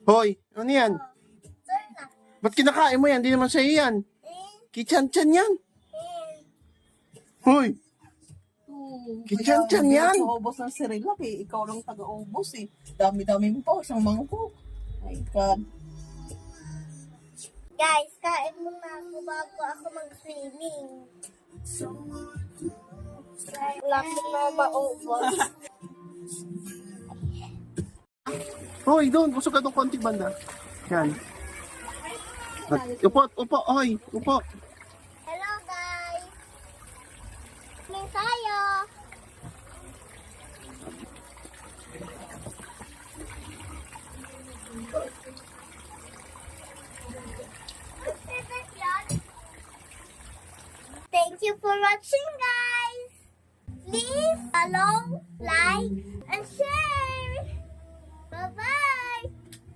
Hoy, ano yan? Sir na. Ba't kinakain mo yan? Di naman sa'yo yan. Kichan-chan yan. Hoy, Kichan-chan yan. Ubos ng Cerelac eh. Ikaw lang taga-ubos eh. Dami-dami mo pa. Isang mangkok. My God. Guys, kain muna ako bago ako mag-swimming. Laki na maubos. Hoy, doon. Busog ka doon konti banda. Yan. Upo, upo. Hoy, upo. Hello guys! Swimming tayo! Thank you for watching guys! Please follow, like,